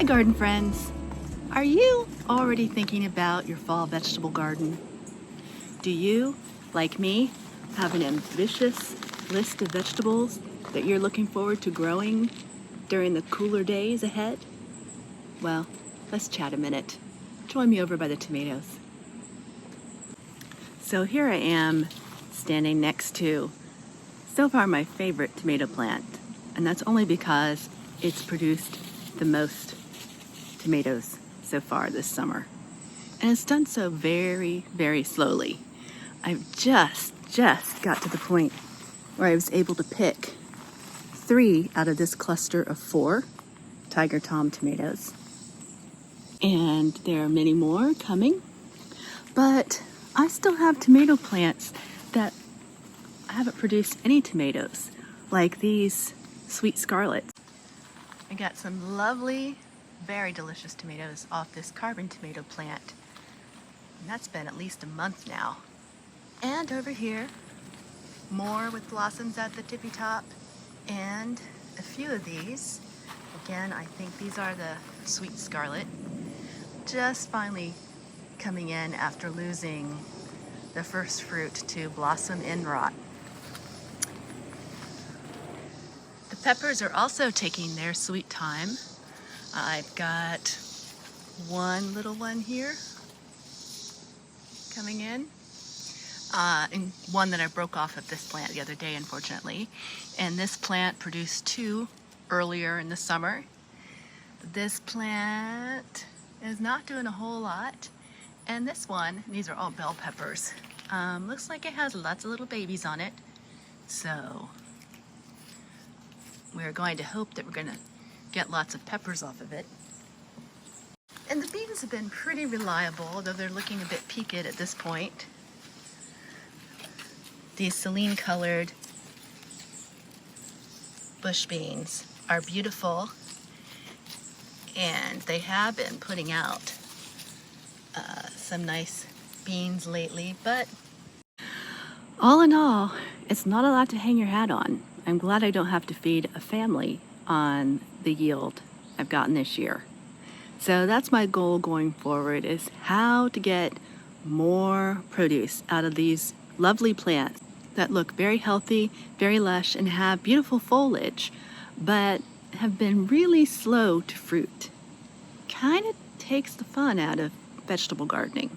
garden friends! Are you already thinking about your fall vegetable garden? Do you, like me, have an ambitious list of vegetables that you're looking forward to growing during the cooler days ahead? Well, let's chat a minute. Join me over by the tomatoes. So here I am standing next to, so far, my favorite tomato plant, and that's only because it's produced the most tomatoes so far this summer. And it's done so very, very slowly. I've just got to the point where I was able to pick 3 out of this cluster of 4 Tiger Tom tomatoes. And there are many more coming, but I still have tomato plants that I haven't produced any tomatoes, like these sweet scarlets. I got some lovely, very delicious tomatoes off this carbon tomato plant, and that's been at least a month now. And over here, more with blossoms at the tippy top, and a few of these. Again, I think these are the sweet scarlet, just finally coming in after losing the first fruit to blossom end rot. The peppers are also taking their sweet time. I've got one little one here coming in, and one that I broke off of this plant the other day, unfortunately. And this plant produced 2 earlier in the summer. This plant is not doing a whole lot. And this one, these are all bell peppers. Looks like it has lots of little babies on it. So we're going to hope that we're going to get lots of peppers off of it. And the beans have been pretty reliable, although they're looking a bit peaked at this point. These saline colored bush beans are beautiful, and they have been putting out some nice beans lately, but all in all, it's not a lot to hang your hat on. I'm glad I don't have to feed a family on the yield I've gotten this year. So that's my goal going forward, is how to get more produce out of these lovely plants that look very healthy, very lush, and have beautiful foliage, but have been really slow to fruit. Kind of takes the fun out of vegetable gardening.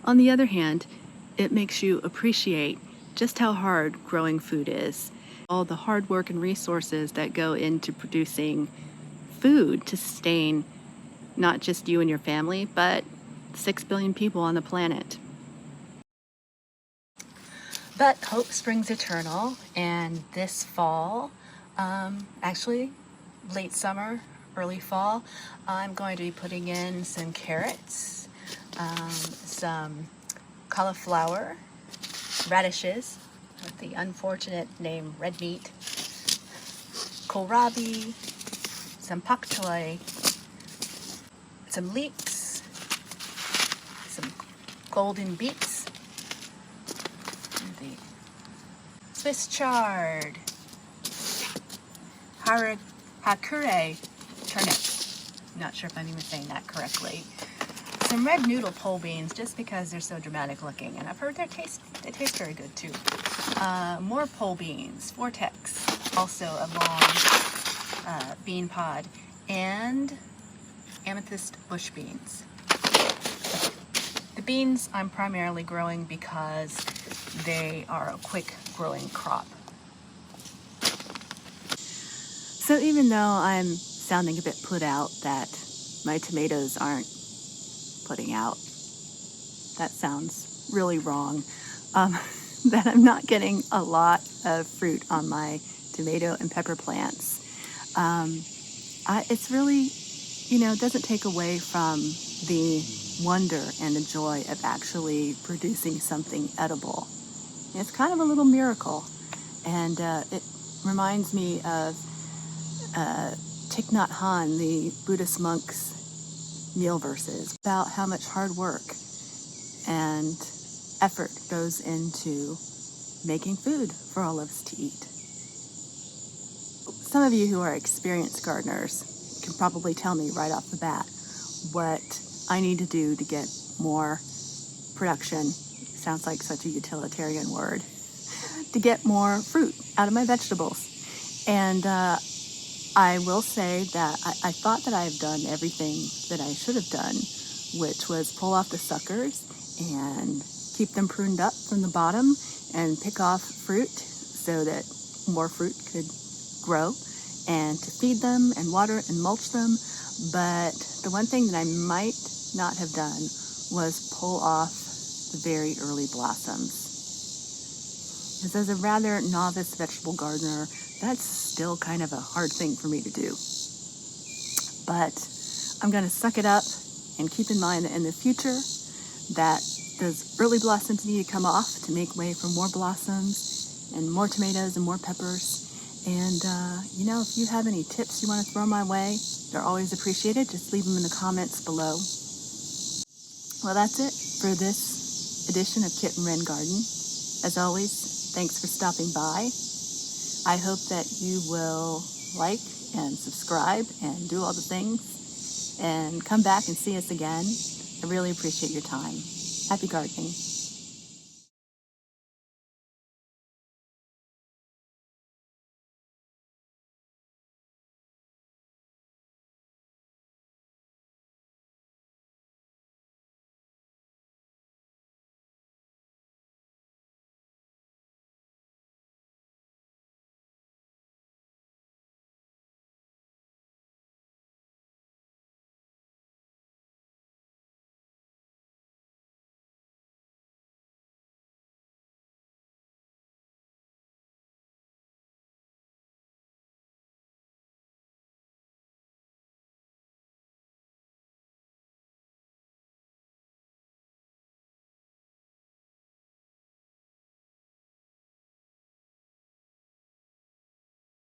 On the other hand, it makes you appreciate just how hard growing food is. All the hard work and resources that go into producing food to sustain not just you and your family, but 6 billion people on the planet. But hope springs eternal, and this fall, actually late summer, early fall, I'm going to be putting in some carrots, some cauliflower, radishes with the unfortunate name red meat, kohlrabi, some pak choi, some leeks, some golden beets, and the Swiss chard, hakure turnips. Not sure if I'm even saying that correctly. Some red noodle pole beans, just because they're so dramatic looking, and I've heard they taste very good too. More pole beans, vortex, also a long bean pod, and amethyst bush beans. The beans I'm primarily growing because they are a quick growing crop. So even though I'm sounding a bit put out that my tomatoes aren't putting out, that sounds really wrong, that I'm not getting a lot of fruit on my tomato and pepper plants. It's really, it doesn't take away from the wonder and the joy of actually producing something edible. It's kind of a little miracle, and it reminds me of Thich Nhat Hanh, the Buddhist monk's meal verses, about how much hard work and effort goes into making food for all of us to eat. Some of you who are experienced gardeners can probably tell me right off the bat what I need to do to get more production. Sounds like such a utilitarian word. To get more fruit out of my vegetables. And I will say that I thought that I've done everything that I should have done, which was pull off the suckers and keep them pruned up from the bottom and pick off fruit so that more fruit could grow, and to feed them and water and mulch them. But the one thing that I might not have done was pull off the very early blossoms. Because as a rather novice vegetable gardener, that's still kind of a hard thing for me to do. But I'm going to suck it up and keep in mind that in the future that those early blossoms need to come off to make way for more blossoms and more tomatoes and more peppers. And, if you have any tips you want to throw my way, they're always appreciated. Just leave them in the comments below. Well, that's it for this edition of Kit and Wren Garden. As always, thanks for stopping by. I hope that you will like and subscribe and do all the things and come back and see us again. I really appreciate your time. Happy gardening.